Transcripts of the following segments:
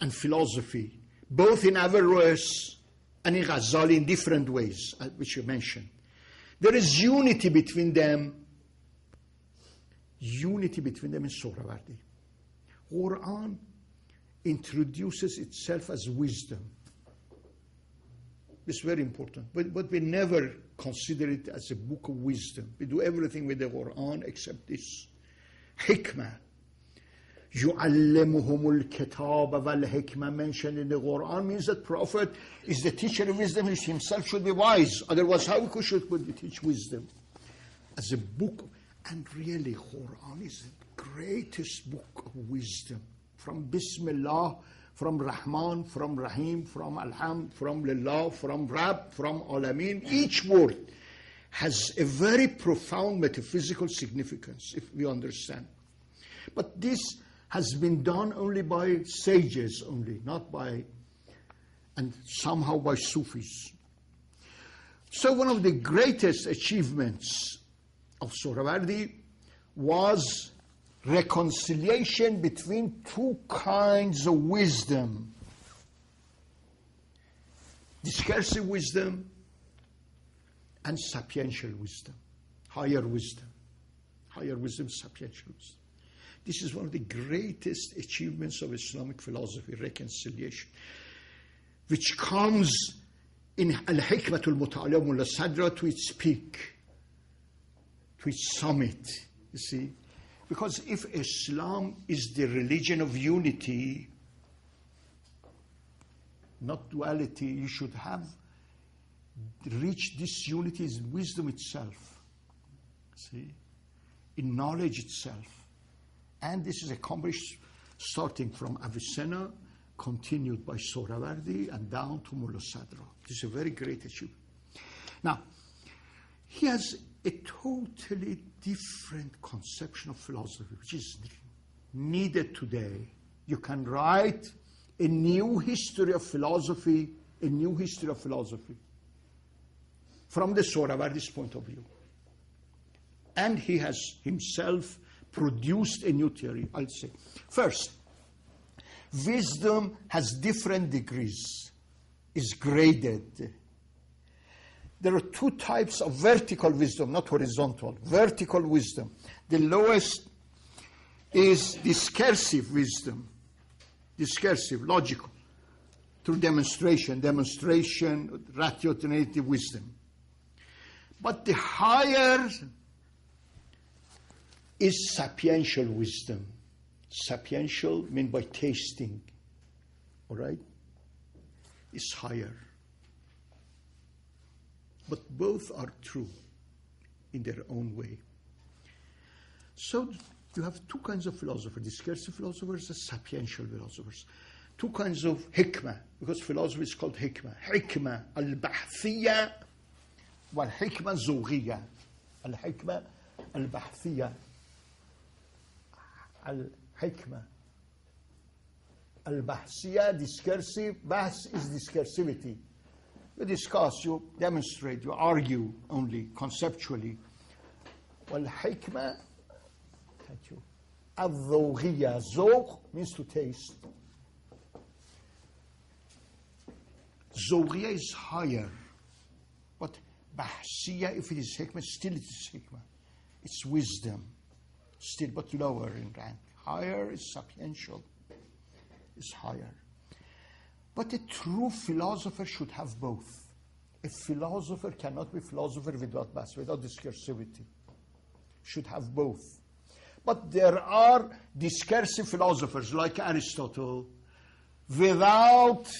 and philosophy, both in Averroes and in Ghazali in different ways, which you mentioned. There is unity between them in Sohrawardi. Quran introduces itself as wisdom. It's very important, but we never consider it as a book of wisdom. We do everything with the Quran except this. Hikmah. يُعَلِّمُهُمُ الْكِتَابَ وَالْحِكْمَةَ mentioned in the Quran means that Prophet is the teacher of wisdom. He himself should be wise. Otherwise, how should we teach wisdom? As a book, and really Quran is the greatest book of wisdom. From Bismillah, from Rahman, from Rahim, from Alhamd, from Lillah, from Rab, from Alameen. Each word has a very profound metaphysical significance, if we understand. But this has been done only by sages only, not by, and somehow by Sufis. So one of the greatest achievements of Sohrawardi was reconciliation between two kinds of wisdom. Discursive wisdom and sapiential wisdom. Higher wisdom, sapiential wisdom. This is one of the greatest achievements of Islamic philosophy, reconciliation, which comes in Al-Hikmatul Muta'ala Mullah Sadra to its peak, to its summit, you see. Because if Islam is the religion of unity, not duality, you should have reached this unity in wisdom itself, see, in knowledge itself. And this is accomplished starting from Avicenna, continued by Sohrawardi, and down to Mullah Sadra. This is a very great achievement. Now, he has a totally different conception of philosophy, which is needed today. You can write a new history of philosophy, from the Sohrawardi's point of view. And he has himself produced a new theory, I'll say. First, wisdom has different degrees, is graded. There are two types of vertical wisdom, not horizontal. Vertical wisdom. The lowest is discursive wisdom. Discursive, logical, through demonstration, ratiocination wisdom. But the higher is sapiential wisdom. Sapiential means by tasting, all right? Is higher. But both are true in their own way. So you have two kinds of philosophers, discursive philosophers and sapiential philosophers. Two kinds of hikmah, because philosophy is called hikmah. Hikmah al-bahthiyya wal-hikmah zawghiyya. Al-hikmah al-bahthiyya. Al-hikmah al-bahthiyya, discursive. Bahth is discursivity. You discuss, you demonstrate, you argue only conceptually. Wal-hikmah, thank you, al-zawghiyya. Zawq means to taste. Zawghiyya is higher, but bahsiyya, if it is hikmah, still it is hikmah. It's wisdom, still, but lower in rank. Higher is sapiential, is higher. But a true philosopher should have both. A philosopher cannot be philosopher without bahs, without discursivity. Should have both. But there are discursive philosophers like Aristotle without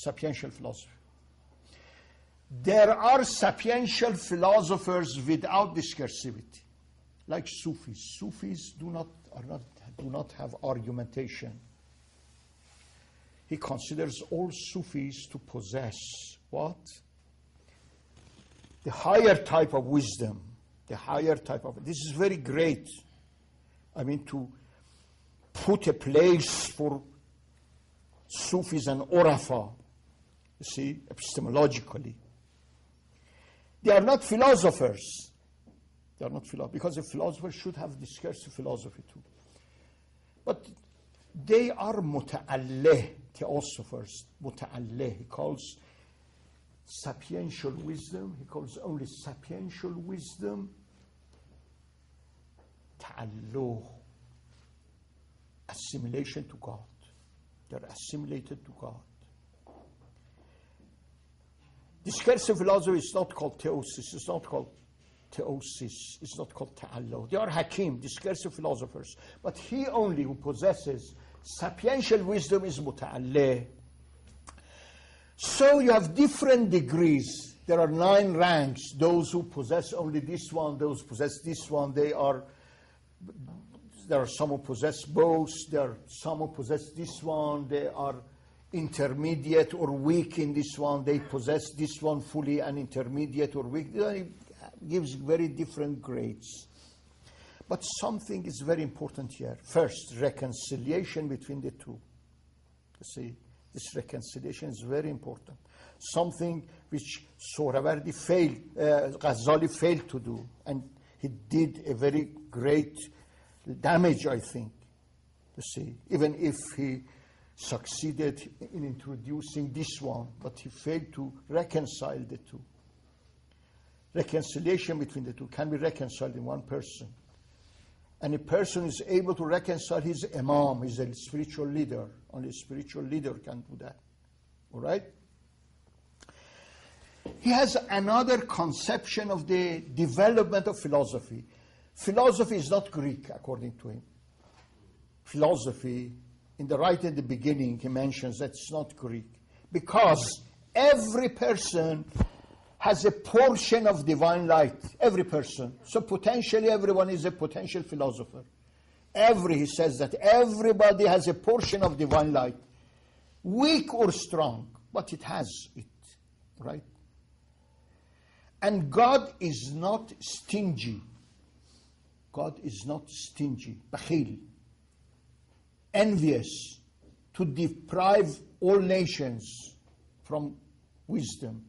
sapiential philosophy. There are sapiential philosophers without discursivity, like Sufis. Sufis do not have argumentation. He considers all Sufis to possess what? The higher type of wisdom. The higher type of... This is very great. I mean, to put a place for Sufis and Orafa, you see, epistemologically. They are not philosophers. They are not philosophers, because a philosopher should have discursive philosophy too. But They are muta'allih theosophers. Muta'allih, he calls sapiential wisdom, he calls only sapiential wisdom ta'alluh, assimilation to God. They're assimilated to God. Discursive philosophy is not called theosis, it's not called theosis, it's not called ta'alluh. They are hakim, discursive philosophers. But he only who possesses sapiential wisdom is muta'allih. So you have different degrees. There are 9 ranks. Those who possess only this one, those who possess this one, there are some who possess both, there are some who possess this one, they are intermediate or weak in this one, they possess this one fully and intermediate or weak. It gives very different grades. But something is very important here. First, reconciliation between the two. You see, this reconciliation is very important. Something which Sohrawardi Ghazali failed to do, and he did a very great damage, I think. You see, even if he succeeded in introducing this one, but he failed to reconcile the two. Reconciliation between the two can be reconciled in one person. And a person is able to reconcile his imam, he's a spiritual leader. Only a spiritual leader can do that. All right? He has another conception of the development of philosophy. Philosophy is not Greek, according to him. Philosophy, right at the beginning, he mentions that it's not Greek. Because every person has a portion of divine light. Every person. So potentially everyone is a potential philosopher. He says that everybody has a portion of divine light. Weak or strong, but it has it. Right? And God is not stingy. God is not stingy. Bakhil. Envious. To deprive all nations from wisdom.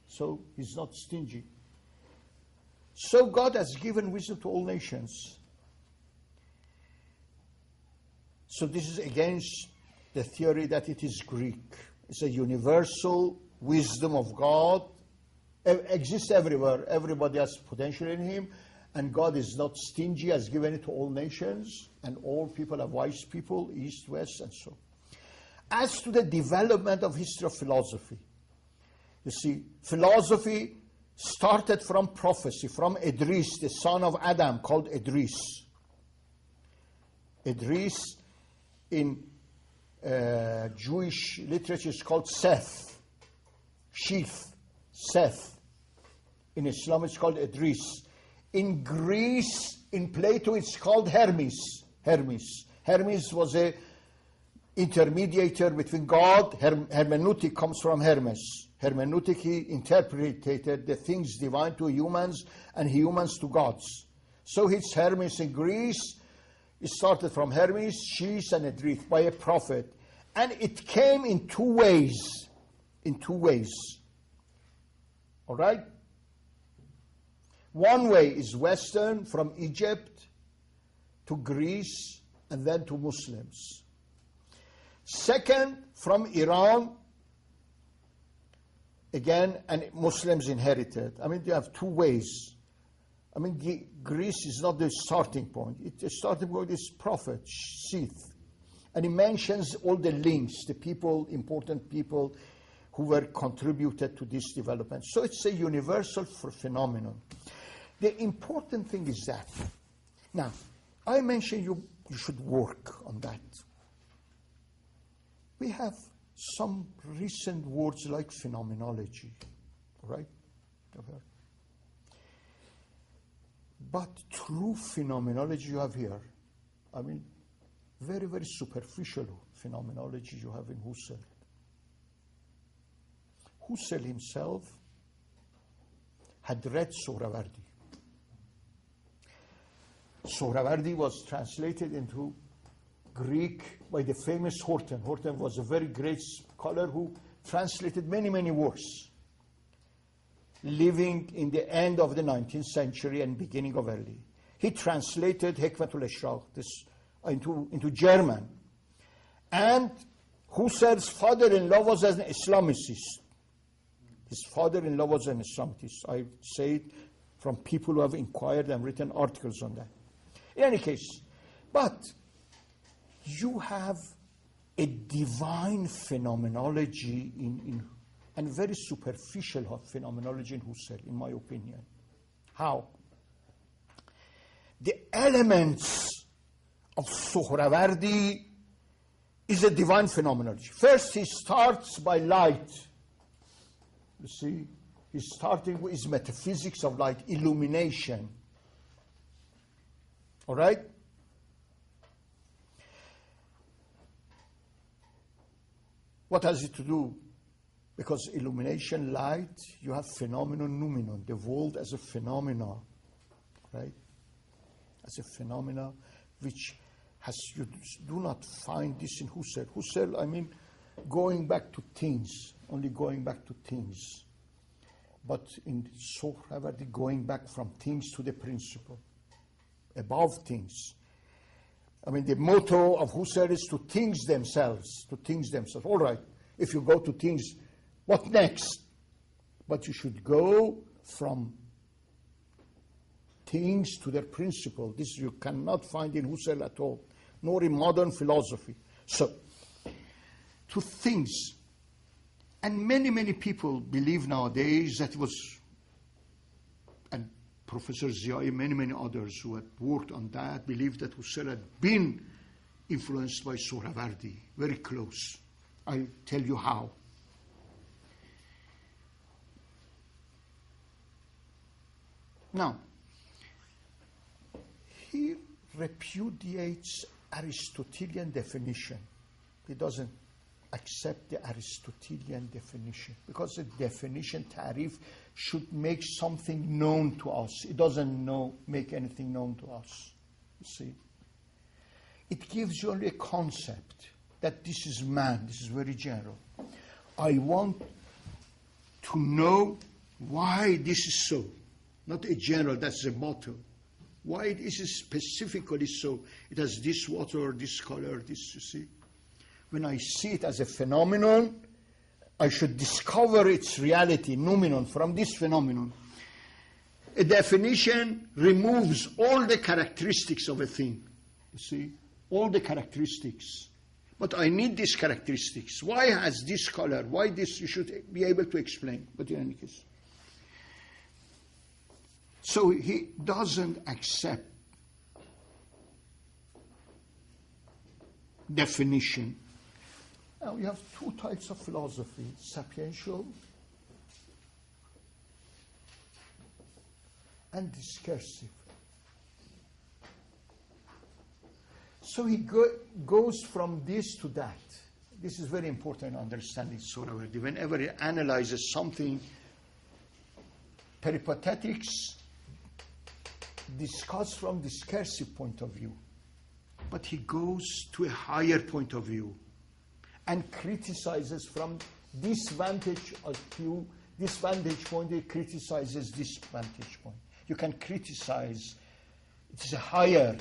So he's not stingy. So God has given wisdom to all nations. So this is against the theory that it is Greek. It's a universal wisdom of God. It exists everywhere. Everybody has potential in him. And God is not stingy, has given it to all nations. And all people are wise people, east, west, and so. As to the development of history of philosophy, you see, philosophy started from prophecy, from Idris, the son of Adam, called Idris. Idris in Jewish literature is called Seth, Sheath, Seth. In Islam it's called Idris. In Greece, in Plato, it's called Hermes. Hermes was a intermediator between God. Hermeneutic comes from Hermes. Hermeneutic, he interpreted the things divine to humans and humans to gods. So it's Hermes in Greece. It started from Hermes, Sheath, and Idris by a prophet. And it came in 2 ways. In 2 ways. All right? One way is Western, from Egypt to Greece, and then to Muslims. Second, from Iran, again, and Muslims inherited. I mean, they have 2 ways. I mean, Greece is not the starting point. The starting point is prophet, Sheath. And he mentions all the links, the people, important people who were contributed to this development. So it's a universal phenomenon. The important thing is that. Now, I mentioned you should work on that. We have some recent words like phenomenology, right? But true phenomenology you have here. I mean, very, very superficial phenomenology you have in Husserl. Husserl himself had read Sohrawardi. Sohrawardi was translated into Greek by the famous Horton. Horton was a very great scholar who translated many, many works, living in the end of the 19th century and beginning of early. He translated Hikmatul Ishraq into German. And Husserl's father-in-law was an Islamicist. His father-in-law was an Islamicist. I say it from people who have inquired and written articles on that. In any case, but you have a divine phenomenology and very superficial phenomenology in Husserl, in my opinion. How? The elements of Sohrawardi is a divine phenomenology. First, he starts by light. You see, he's starting with his metaphysics of light, illumination. All right? What has it to do? Because illumination, light, you have phenomenon, noumenon, the world as a phenomena, right? As a phenomena which you do not find this in Husserl. Husserl, I mean, going back to things, only going back to things. But in Sohrawardi, going back from things to the principle, above things. I mean, the motto of Husserl is to things themselves, to things themselves. All right, if you go to things, what next? But you should go from things to their principle. This you cannot find in Husserl at all, nor in modern philosophy. So, to things. And many, many people believe nowadays that it was, and Professor Ziai, many, many others who had worked on that, believed that Husserl had been influenced by Sohrawardi, very close. I'll tell you how. Now, he repudiates Aristotelian definition. He doesn't accept the Aristotelian definition because the definition, tarif, should make something known to us. It doesn't make anything known to us. You see, it gives you only a concept that this is man. This is very general. I want to know why this is so. Not a general, that's a motto. Why it is specifically so. It has this water, this color, this, you see. When I see it as a phenomenon, I should discover its reality, noumenon, from this phenomenon. A definition removes all the characteristics of a thing. You see, all the characteristics. But I need these characteristics. Why has this color? Why this? You should be able to explain. But in any case. So he doesn't accept definition. Now we have two types of philosophy, sapiential and discursive. So he goes from this to that. This is very important in understanding Sohrawardi. Whenever he analyzes something, peripatetics discuss from discursive point of view, but he goes to a higher point of view and criticizes from this vantage of view, this vantage point, he criticizes this vantage point. You can criticize, it is a higher,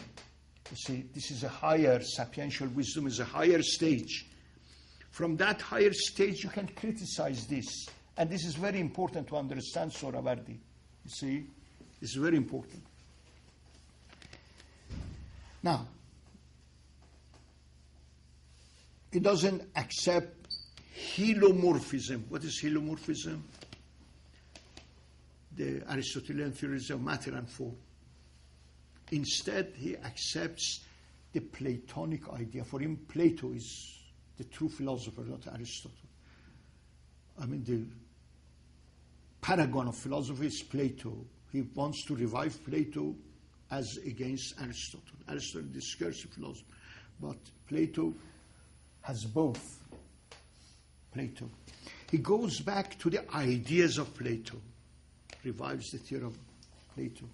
you see, this is a higher, sapiential wisdom is a higher stage. From that higher stage you can criticize this. And this is very important to understand Sohrawardi. You see, it's very important. Now, he doesn't accept helomorphism. What is helomorphism? The Aristotelian theories of matter and form. Instead, he accepts the Platonic idea. For him, Plato is the true philosopher, not Aristotle. I mean, the paragon of philosophy is Plato. He wants to revive Plato as against Aristotle. Aristotle is a discursive philosopher, but Plato has both. Plato. He goes back to the ideas of Plato, revives the theory of Plato.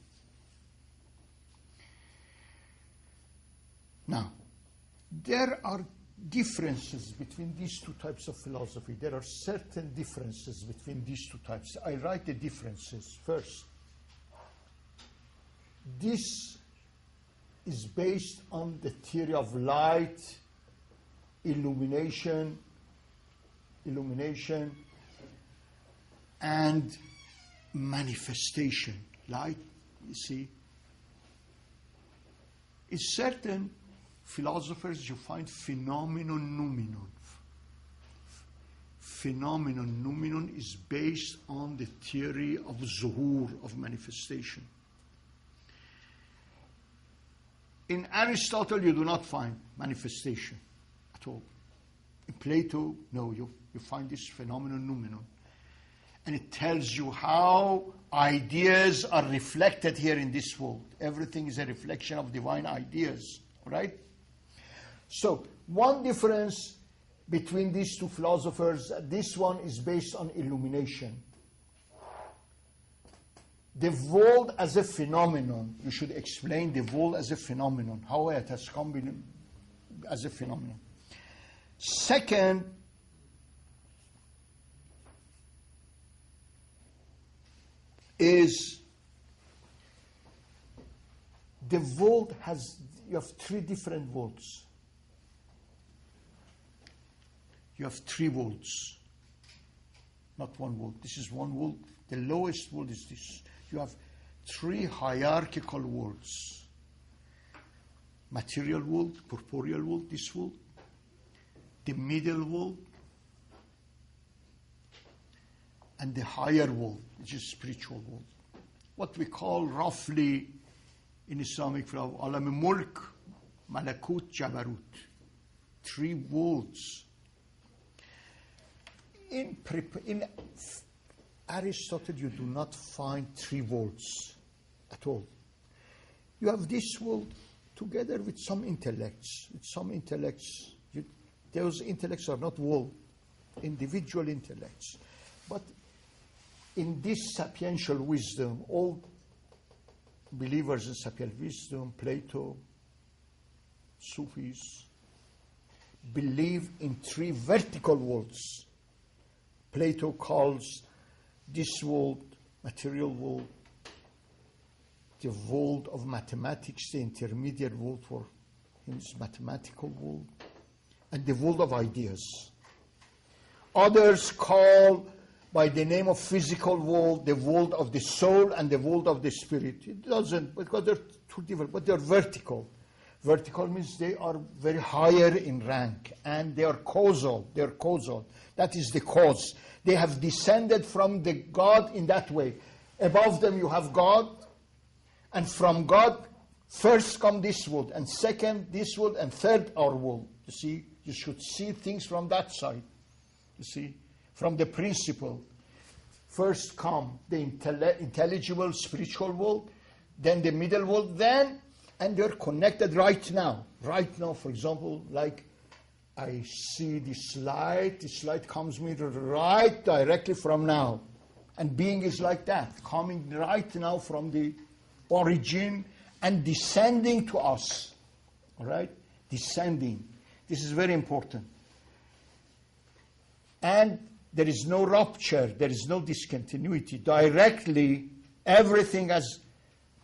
Now, there are differences between these two types of philosophy. There are certain differences between these two types. I write the differences first. This is based on the theory of light illumination, and manifestation. Light, you see. In certain philosophers, you find phenomenon noumenon. Phenomenon noumenon is based on the theory of zuhur, of manifestation. In Aristotle, you do not find manifestation at all. In Plato, no, you find this phenomenon noumenon. And it tells you how ideas are reflected here in this world. Everything is a reflection of divine ideas, right? So, one difference between these two philosophers, this one is based on illumination. The world as a phenomenon, you should explain the world as a phenomenon, how it has come as a phenomenon. Second, is the world has, you have three different worlds. You have three worlds, not one world. This is one world. The lowest world is this. You have three hierarchical worlds. Material world, corporeal world, this world. The middle world. And the higher world, which is spiritual world. What we call roughly in Islamic philosophy, alam mulk, malakut, jabarut. Three worlds. In Aristotle, you do not find three worlds at all. You have this world together with some intellects. Those intellects are not world, individual intellects. But in this sapiential wisdom, all believers in sapiential wisdom, Plato, Sufis, believe in three vertical worlds. Plato calls this world, material world, the world of mathematics, the intermediate world for him is mathematical world, and the world of ideas. Others call by the name of physical world, the world of the soul and the world of the spirit. It doesn't, because they're two different, but they're vertical. Vertical means they are very higher in rank, and they are causal. That is the cause. They have descended from the God in that way. Above them you have God, and from God first come this world, and second this world, and third our world. You see, you should see things from that side. You see, from the principle. First come the intelligible spiritual world, then the middle world, and they're connected right now. Right now, for example, like I see this light comes me right directly from now. And being is like that, coming right now from the origin and descending to us. All right? Descending. This is very important. And there is no rupture, there is no discontinuity. Directly, everything has,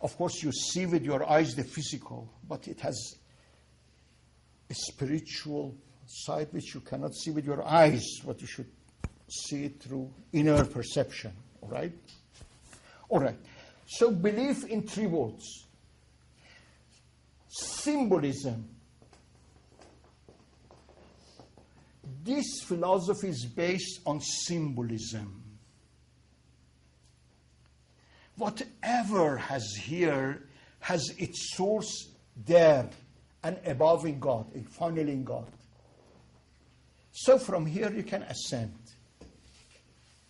of course, you see with your eyes the physical, but it has a spiritual side which you cannot see with your eyes, but you should see it through inner perception. All right? All right. So belief in three words. Symbolism. This philosophy is based on symbolism. Whatever has here has its source there and above in God, and finally in God. So from here you can ascend.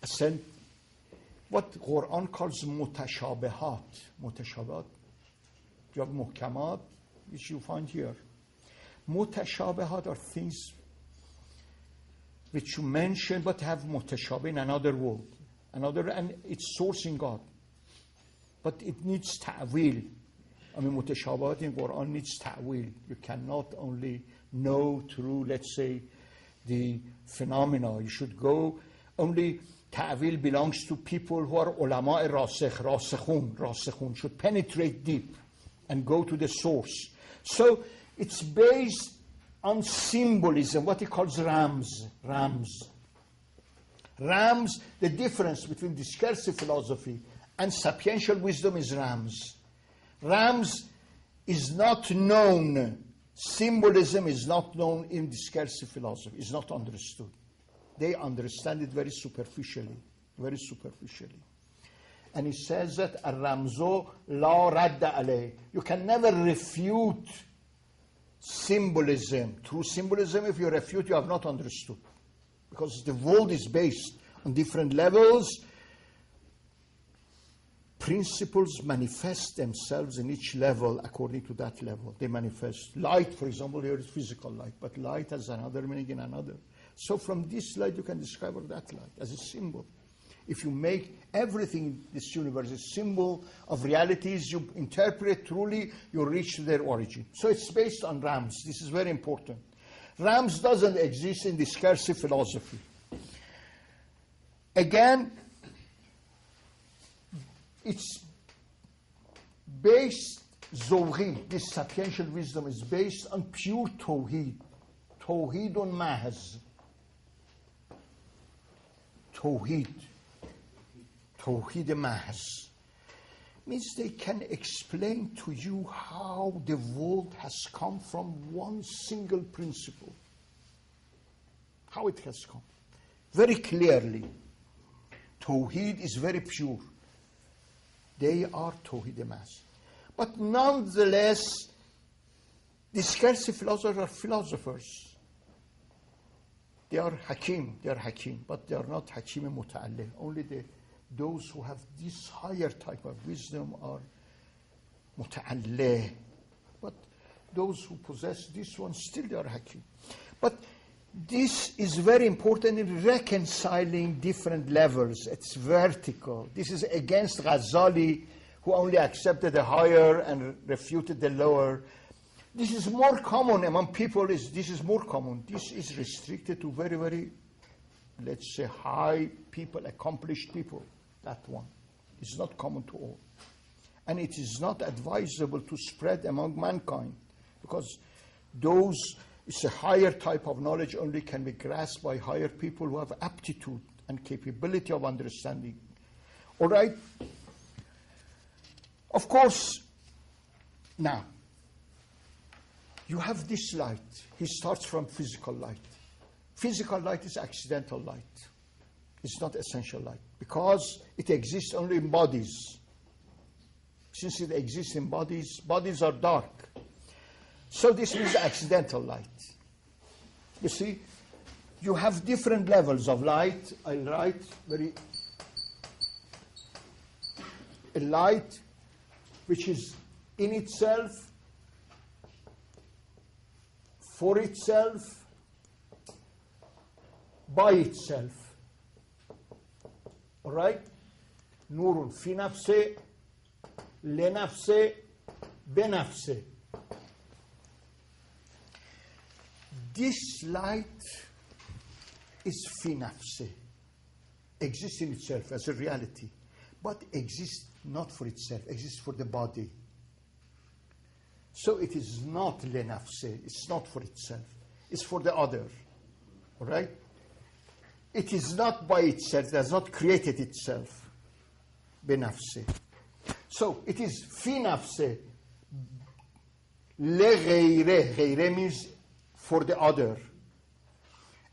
Ascend. What Quran calls mutashabihat. Mutashabihat. You have muhkamat, which you find here. Mutashabihat are things which you mention but have mutashabih in another world. And its source in God. But it needs ta'wil. I mean, mutashabihat in Quran needs ta'wil. You cannot only know through, let's say, the phenomena. You should go, only ta'wil belongs to people who are ulama rasikhun, should penetrate deep and go to the source. So it's based on symbolism, what he calls rams. Rams, the difference between discursive philosophy and sapiential wisdom is rams. Rams is not known. Symbolism is not known in discursive philosophy. It's not understood. They understand it very superficially. And he says that الرمز لا رد عليه. You can never refute symbolism. Through symbolism, if you refute, you have not understood. Because the world is based on different levels. Principles manifest themselves in each level according to that level. They manifest. Light, for example, here is physical light, but light has another meaning in another. So from this light, you can describe that light as a symbol. If you make everything in this universe a symbol of realities you interpret truly, you reach their origin. So it's based on rams. This is very important. Rams doesn't exist in discursive philosophy. Again, it's based, Zawhi, this sapiential wisdom is based on pure Tawheed. Tawheedun mahaz. Tawheed mahaz. Means they can explain to you how the world has come from one single principle. How it has come. Very clearly. Tawheed is very pure. They are Tawheed mahaz. But nonetheless, discursive philosophers are philosophers. They are hakim, but they are not hakim muta'allih. Only those who have this higher type of wisdom are muta'allih. But those who possess this one, still they are hakim. But this is very important in reconciling different levels. It's vertical. This is against Ghazali, who only accepted the higher and refuted the lower. This is more common among people. This is more common. This is restricted to very, very, let's say, high people, accomplished people. That one. It's not common to all. And it is not advisable to spread among mankind, because it's a higher type of knowledge only can be grasped by higher people who have aptitude and capability of understanding. All right? Of course, now, you have this light. He starts from physical light. Physical light is accidental light. It's not essential light, because it exists only in bodies. Since it exists in bodies, bodies are dark. So this is accidental light. You see, you have different levels of light. I write a light which is in itself, for itself, by itself. All right? Nurun fi nafse, le nafse, be nafse. This light is fi nafse, exists in itself as a reality, but exists not for itself, exists for the body. So it is not le nafse, it's not for itself, it's for the other. All right? It is not by itself, it has not created itself. Be nafse. So it is fi nafse, le ghayre. Ghayre means for the other.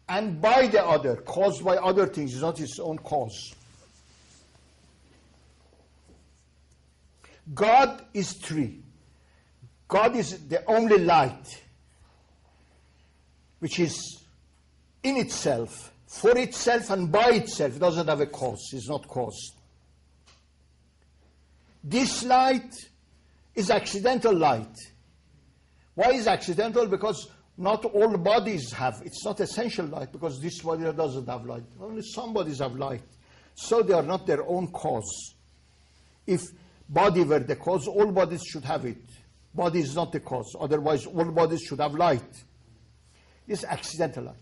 And by the other, caused by other things, it's not its own cause. God is three. God is the only light which is in itself, for itself and by itself. It doesn't have a cause. It's not caused. This light is accidental light. Why is accidental? Because not all bodies have. It's not essential light, because this body doesn't have light. Only some bodies have light. So they are not their own cause. If body were the cause, all bodies should have it. Body is not the cause. Otherwise, all bodies should have light. It's accidental light.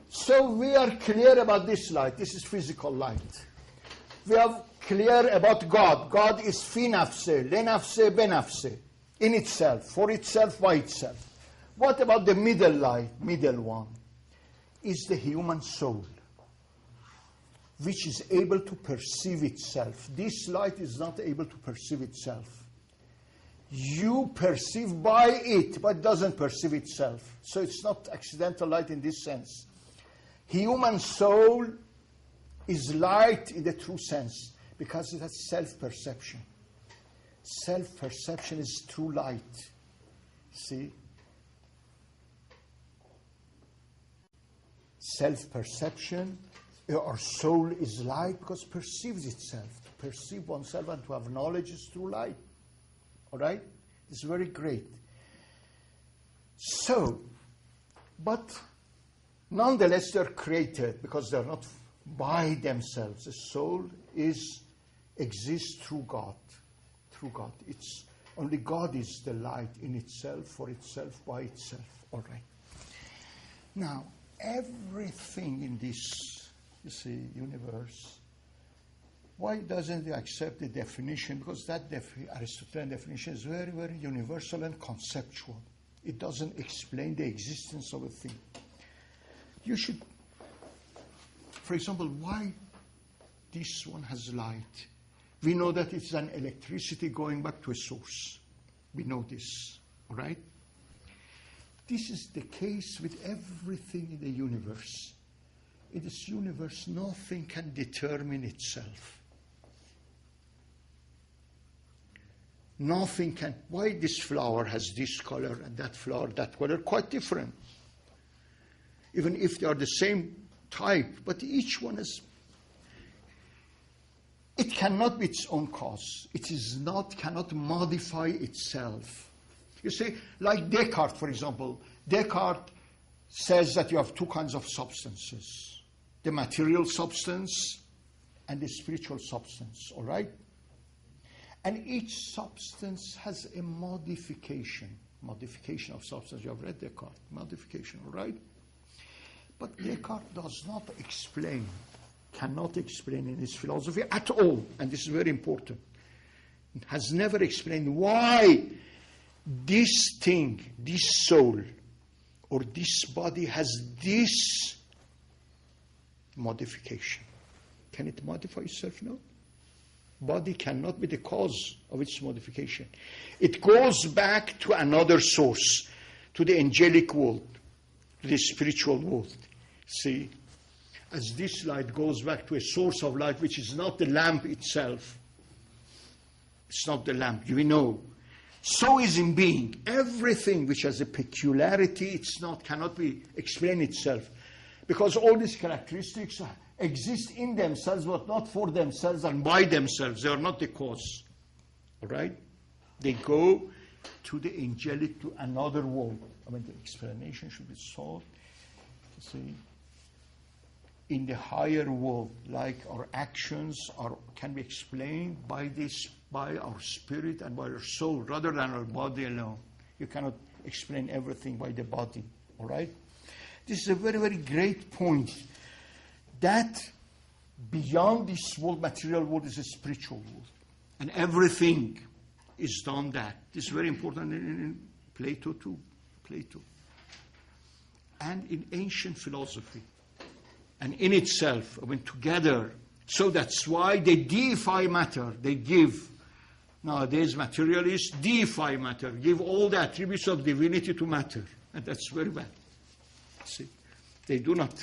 So we are clear about this light. This is physical light. We are clear about God. God is fi nafse, le nafse, be nafse. In itself, for itself, by itself. What about the middle light, middle one? Is the human soul, which is able to perceive itself. This light is not able to perceive itself. You perceive by it, but doesn't perceive itself. So it's not accidental light in this sense. Human soul is light in the true sense because it has self-perception. Self-perception is true light. See? Self-perception, our soul is light because it perceives itself. To perceive oneself and to have knowledge is through light. All right? It's very great. So, but nonetheless they're created because they're not by themselves. The soul exists through God. Through God. It's only God is the light in itself, for itself, by itself. All right. Now, everything in this, you see, universe, why doesn't it accept the definition? Because that Aristotelian definition is very, very universal and conceptual. It doesn't explain the existence of a thing. You should, for example, why this one has light? We know that it's an electricity going back to a source. We know this, all right? This is the case with everything in the universe. In this universe, nothing can determine itself. Nothing can. Why this flower has this color and that flower that color? Quite different. Even if they are the same type, but each one is. It cannot be its own cause. It is not, cannot modify itself. You see, like Descartes, for example. Descartes says that you have two kinds of substances. The material substance and the spiritual substance, all right? And each substance has a modification. Modification of substance. You have read Descartes. Modification, all right? But Descartes does not explain, cannot explain in his philosophy at all, and this is very important, has never explained why this thing, this soul, or this body has this modification. Can it modify itself? No. Body cannot be the cause of its modification. It goes back to another source, to the angelic world, to the spiritual world. See? As this light goes back to a source of light, which is not the lamp itself. It's not the lamp, we know. So is in being. Everything which has a peculiarity, cannot be explained itself. Because all these characteristics exist in themselves, but not for themselves and by themselves. They are not the cause. All right? They go to the angelic, to another world. I mean, the explanation should be sought. See? In the higher world, like our actions can be explained by our spirit and by our soul, rather than our body alone. You cannot explain everything by the body, all right? This is a very, very great point, that beyond this world, material world, is a spiritual world. And everything is done that. This is very important in Plato too, Plato. And in ancient philosophy. And in itself, I mean, together. So that's why they deify matter. They give, nowadays materialists deify matter, give all the attributes of divinity to matter. And that's very bad. See, they do not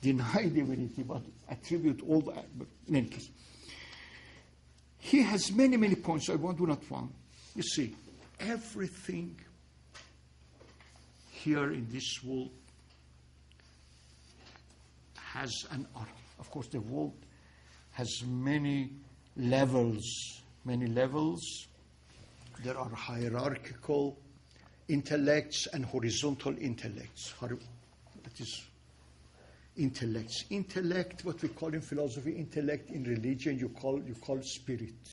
deny divinity, but attribute all that. But in any case, he has many, many points. I do not want. You see, everything here in this world has of course, the world has many levels. Many levels. There are hierarchical intellects and horizontal intellects. That is intellects. Intellect, what we call in philosophy, intellect in religion, you call spirit.